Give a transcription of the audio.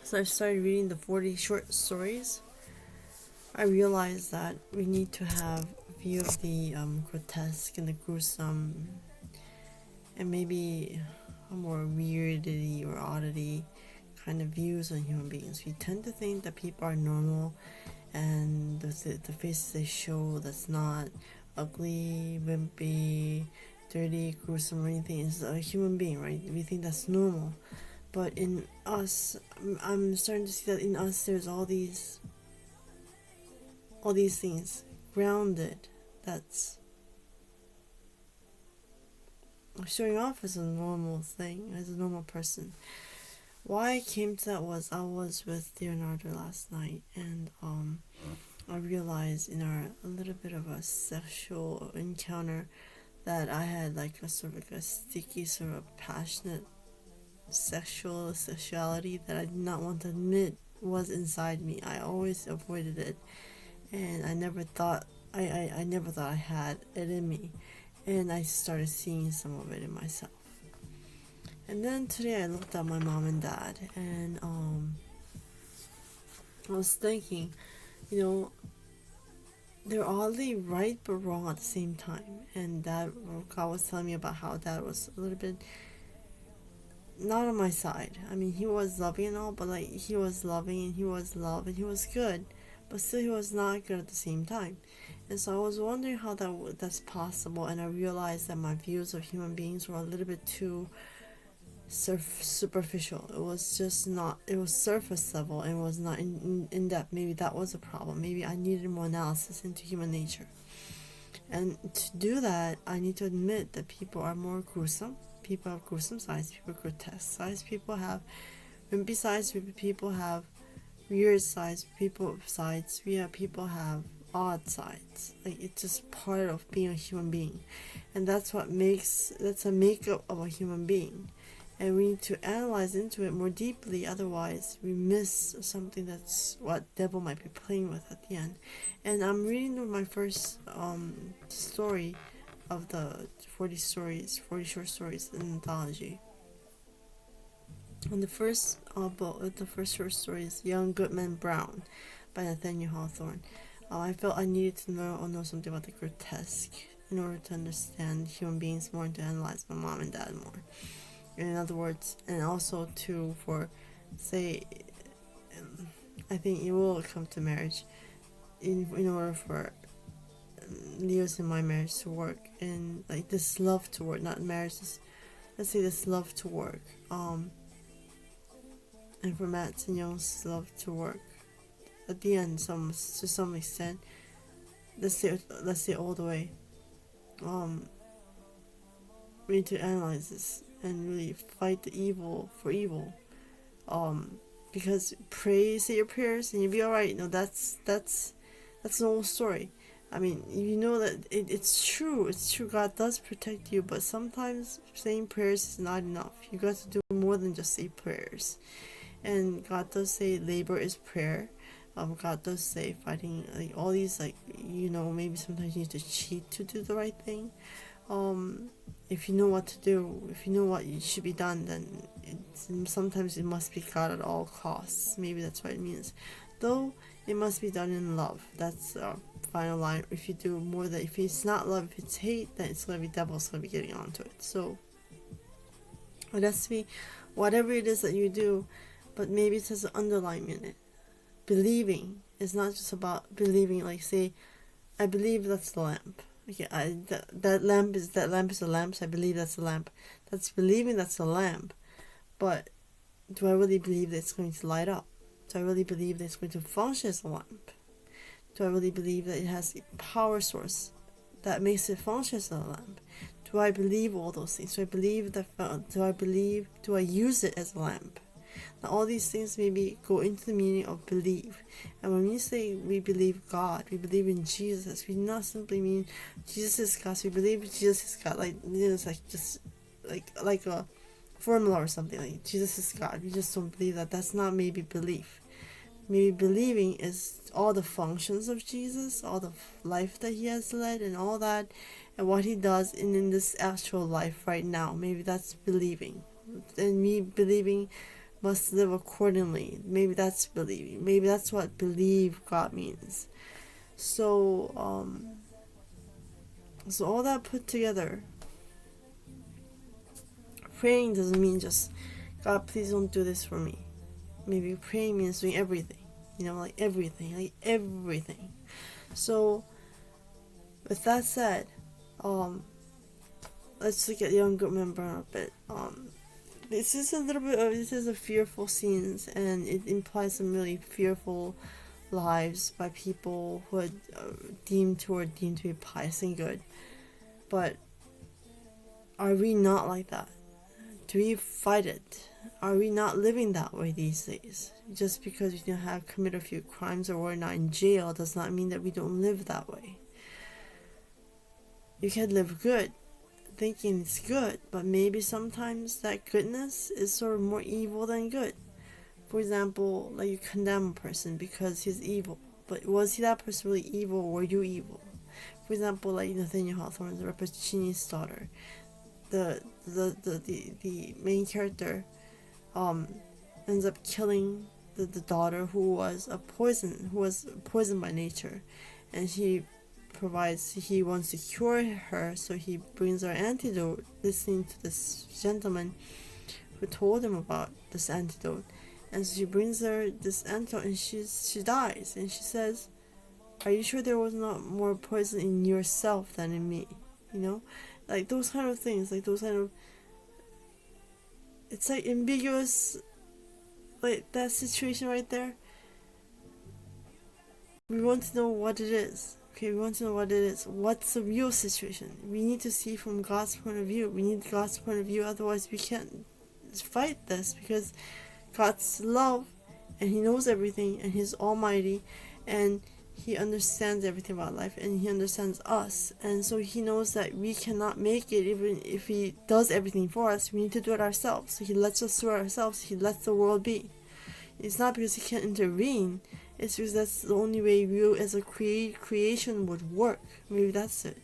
So I started reading the 40 short stories. I realized that we need to have a view of the grotesque and the gruesome, and maybe a more weirdity or oddity kind of views on human beings. We tend to think that people are normal, and the faces they show that's not ugly, wimpy, dirty, gruesome, or anything is a human being, right? We think that's normal. But in us, I'm starting to see that in us there's all these things grounded that's showing off as a normal thing, as a normal person. Why I came to that was I was with Leonardo last night, and I realized in our a little bit of a sexual encounter that I had like a sort of like a sticky, sort of passionate sexuality that I did not want to admit was inside me. I always avoided it, and I never thought I never thought I had it in me, and I started seeing some of it in myself. And then today I looked at my mom and dad, and I was thinking, you know, they're oddly right but wrong at the same time. And dad, God was telling me about how dad was a little bit not on my side. I mean, he was loving and all, but like he was loving and he was love and he was good, but still he was not good at the same time. And so I was wondering how that's possible, and I realized that my views of human beings were a little bit too superficial. It was just not. It was surface level and was not in depth. Maybe that was a problem. Maybe I needed more analysis into human nature. And to do that, I need to admit that people are more gruesome. People have gruesome sides. People have grotesque sides. People have wimpy sides. People have weird sides. People have odd sides. Like, it's just part of being a human being, and that's a makeup of a human being. And we need to analyze into it more deeply, otherwise we miss something that's what devil might be playing with at the end. And I'm reading my first story of the 40 short stories in anthology. And the first short story is Young Goodman Brown by Nathaniel Hawthorne. I felt I needed to know something about the grotesque in order to understand human beings more and to analyze my mom and dad more. In other words, and also I think it will come to marriage in order for Leo's and my marriage to work, and like this love to work, not marriage, let's say this love to work, and for Matt and Young's love to work at the end, to some extent, let's say all the way, we need to analyze this and really fight the evil for evil, because say your prayers and you'll be alright. No, that's an old story. I mean, you know that it's true. It's true. God does protect you, but sometimes saying prayers is not enough. You got to do more than just say prayers. And God does say labor is prayer. God does say fighting, like all these, like, maybe sometimes you need to cheat to do the right thing. If you know what to do, if you know what should be done, then sometimes it must be God at all costs. Maybe that's what it means. Though it must be done in love. That's final line. If you do more than, if it's not love, if it's hate, then it's gonna be devil's gonna be getting onto it. So it has to be whatever it is that you do, but maybe it has an underline in it. Believing is not just about believing. Like, say, I believe that's the lamp. Okay, that lamp is a lamp. So I believe that's a lamp. That's believing that's a lamp. But do I really believe that it's going to light up? Do I really believe that it's going to function as a lamp? Do I really believe that it has a power source that makes it function as a lamp? Do I believe all those things? Do I use it as a lamp? Now, all these things maybe go into the meaning of believe. And when we say we believe God, we believe in Jesus, we do not simply mean Jesus is God. So we believe Jesus is God, like, it's like just like a formula or something, like Jesus is God. We just don't believe that. That's not maybe belief. Maybe believing is all the functions of Jesus, all the life that he has led and all that, and what he does in this actual life right now. Maybe that's believing. And me believing must live accordingly. Maybe that's believing. Maybe that's what believe God means. So, so all that put together, praying doesn't mean just, God, please don't do this for me. Maybe praying means doing everything. Like everything. So, with that said, let's look at younger member a bit. This is a fearful scenes, and it implies some really fearful lives by people who are deemed to be pious and good. But are we not like that? Do we fight it? Are we not living that way these days? Just because we have committed a few crimes or we're not in jail does not mean that we don't live that way. You can live good, thinking it's good, but maybe sometimes that goodness is sort of more evil than good. For example, like you condemn a person because he's evil, but was he that person really evil, or were you evil? For example, like Nathaniel Hawthorne, the Rappaccini's daughter, the main character ends up killing the daughter who was poisoned by nature, and he wants to cure her, so he brings her antidote, listening to this gentleman who told him about this antidote. And so she brings her this antidote, and she dies, and she says, are you sure there was not more poison in yourself than in me? Like those kind of things, it's like ambiguous, like that situation right there. We want to know what it is. Okay, we want to know what it is. What's the real situation? We need to see from God's point of view. We need God's point of view, otherwise we can't fight this, because God's love, and He knows everything, and He's almighty, and He understands everything about life, and He understands us, and so He knows that we cannot make it. Even if He does everything for us, we need to do it ourselves. So He lets us do it ourselves. He lets the world be. It's not because He can't intervene, it's because that's the only way we as a creation would work. Maybe that's it.